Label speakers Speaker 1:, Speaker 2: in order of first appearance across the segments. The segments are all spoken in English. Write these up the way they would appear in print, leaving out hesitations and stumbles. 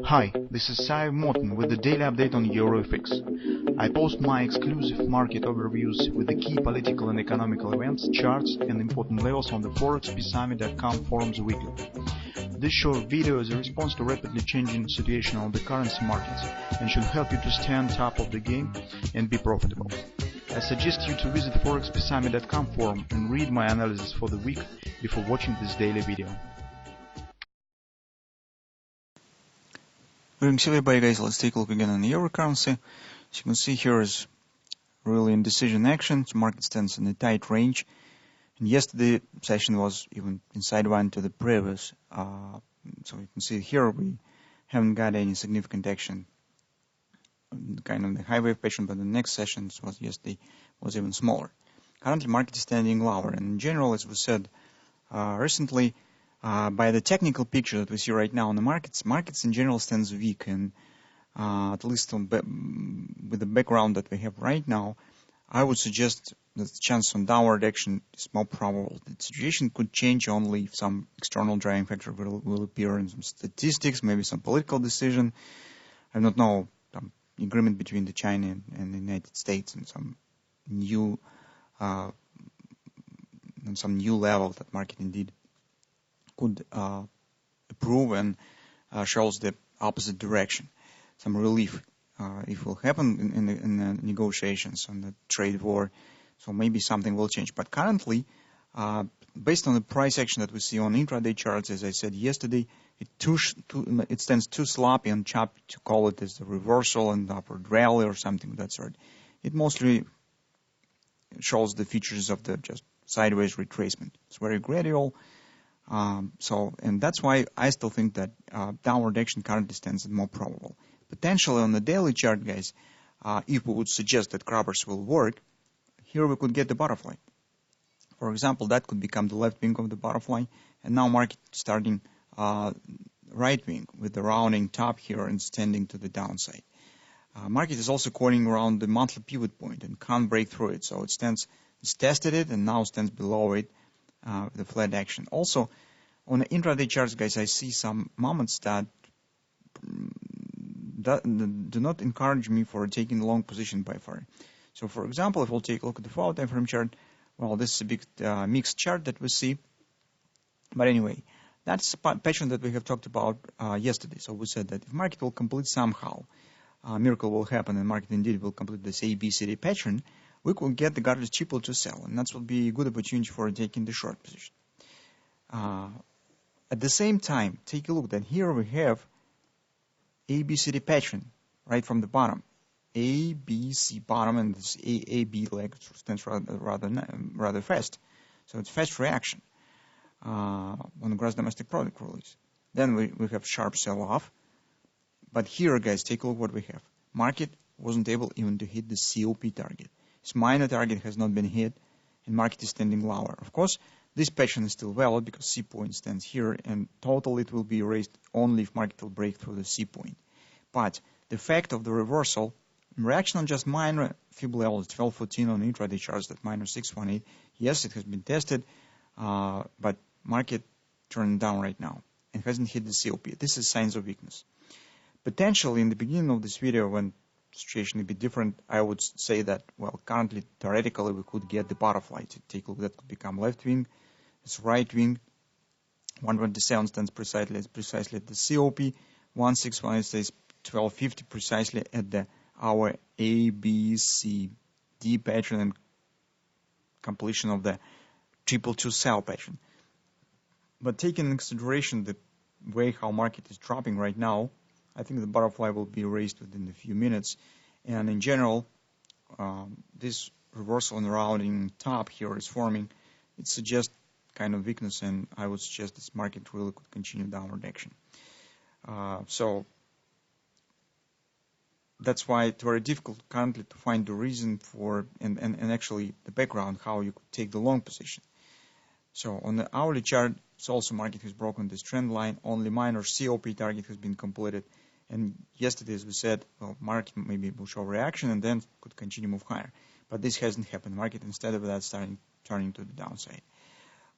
Speaker 1: Hi, this is Sive Morten with the daily update on EuroFX. I post my exclusive market overviews with the key political and economical events, charts and important levels on the ForexPeaceArmy.com forums weekly. This short video is a response to rapidly changing situation on the currency markets and should help you to stay on top of the game and be profitable. I suggest you to visit ForexPeaceArmy.com forum and read my analysis for the week before watching this daily video.
Speaker 2: Greetings everybody, guys. Let's take a look again on the euro currency. As you can see, here is really indecision action. The market stands in a tight range, and yesterday session was even inside one to the previous. So you can see here we haven't got any significant action, kind of the high wave pattern, but the next session was yesterday was even smaller. Currently, market is standing lower, and in general, as we said recently. By the technical picture that we see right now on the markets in general stands weak, and at least with the background that we have right now, I would suggest that the chance on downward action is more probable. The situation could change only if some external driving factor will appear in some statistics, maybe some political decision. I don't know, some agreement between the China and the United States, and some new level that market indeed could approve and shows the opposite direction. Some relief if will happen in the negotiations on the trade war, so maybe something will change. But currently, based on the price action that we see on intraday charts, as I said yesterday, it stands too sloppy and choppy to call it as a reversal and upward rally or something of that sort. It mostly shows the features of the just sideways retracement. It's very gradual. And that's why I still think that downward action currently stands more probable. Potentially on the daily chart, guys, if we would suggest that grabbers will work, here we could get the butterfly. For example, that could become the left wing of the butterfly, and now market starting right wing with the rounding top here and standing to the downside. Market is also coiling around the monthly pivot point and can't break through it, so it's tested it and now stands below it. The flat action. Also, on the intraday charts, guys, I see some moments that do not encourage me for taking a long position by far. So, for example, if we'll take a look at the 4-hour time frame chart, well, this is a big mixed chart that we see. But anyway, that's a pattern that we have talked about yesterday. So we said that if market will complete somehow, a miracle will happen, and market indeed will complete this ABCD pattern, we could get the guarded triple to sell, and that will be a good opportunity for taking the short position. At the same time, take a look that here we have ABCD pattern right from the bottom. ABC bottom, and this AB leg stands rather fast. So it's fast reaction on the gross domestic product release. Then we have sharp sell-off. But here, guys, take a look what we have. Market wasn't able even to hit the COP target. Its minor target has not been hit, and market is standing lower. Of course, this pattern is still valid because C point stands here, and total it will be erased only if market will break through the C point. But the fact of the reversal, reaction on just minor fib levels, 1214 on intraday charts, that minus 618, yes, it has been tested, but market turning down right now and hasn't hit the COP. This is signs of weakness. Potentially, in the beginning of this video, when situation a bit different, I would say that, well, currently, theoretically, we could get the butterfly to take a look. That could become left wing, it's right wing. 127 stands precisely at the COP. 161 says 1250 precisely at our ABCD pattern and completion of the 222 sell pattern. But taking into consideration the way how market is dropping right now, I think the butterfly will be erased within a few minutes. And in general, this reversal and rounding top here is forming. It suggests kind of weakness, and I would suggest this market really could continue downward action. So that's why it's very difficult currently to find the reason for, and actually the background, how you could take the long position. So on the hourly chart, it's also market has broken this trend line. Only minor COP target has been completed. And yesterday, as we said, well, market maybe will show reaction and then could continue move higher. But this hasn't happened. Market, instead of that, turning to the downside.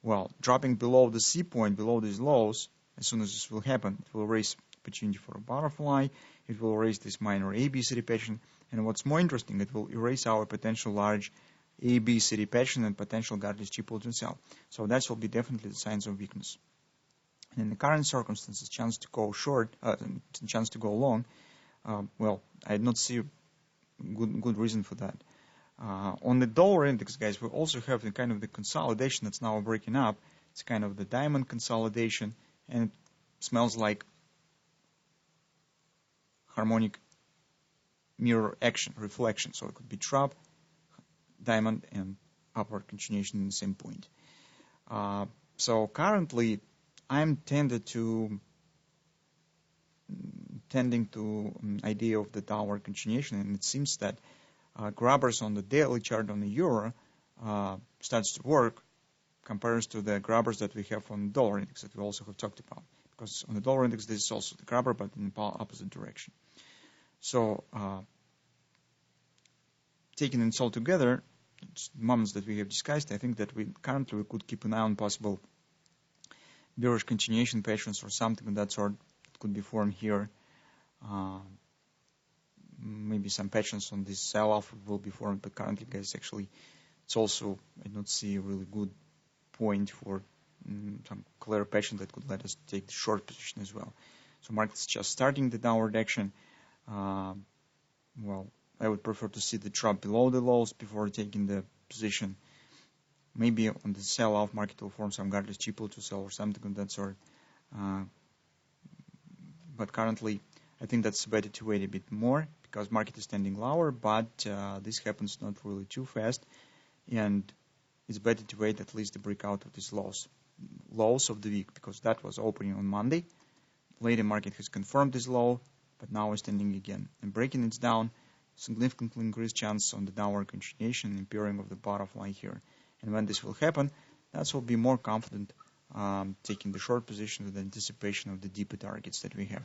Speaker 2: Well, dropping below the C point, below these lows, as soon as this will happen, it will raise opportunity for a butterfly. It will erase this minor ABCD pattern. And what's more interesting, it will erase our potential large ABCD pattern and potential godless cheap to sell. So that will be definitely the signs of weakness. And in the current circumstances, chance to go short, chance to go long, well, I do not see good reason for that. On the dollar index, guys, we also have the kind of the consolidation that's now breaking up. It's kind of the diamond consolidation, and it smells like harmonic mirror action, reflection. So it could be trap, diamond, and upward continuation in the same point. So currently, I'm tending to idea of the downward continuation, and it seems that grabbers on the daily chart on the euro starts to work compared to the grabbers that we have on the dollar index that we also have talked about. Because on the dollar index, this is also the grabber, but in the opposite direction. So taking it all together, moments that we have discussed, I think that we could keep an eye on possible bearish continuation patterns or something of that sort that could be formed here. Maybe some patterns on this sell-off will be formed, but currently, guys, actually, it's also, I don't see a really good point for some clear pattern that could let us take the short position as well. So market's just starting the downward action. Well, I would prefer to see the drop below the lows before taking the position. Maybe on the sell-off, market will form some godless cheap to sell or something of that sort. But currently, I think that's better to wait a bit more because market is standing lower, but this happens not really too fast, and it's better to wait at least the breakout of these lows of the week, because that was opening on Monday. Later, market has confirmed this low, but now is standing again. And breaking it down, significantly increased chance on the downward continuation and pairing of the butterfly here. And when this will happen, that will be more confident taking the short position with the anticipation of the deeper targets that we have.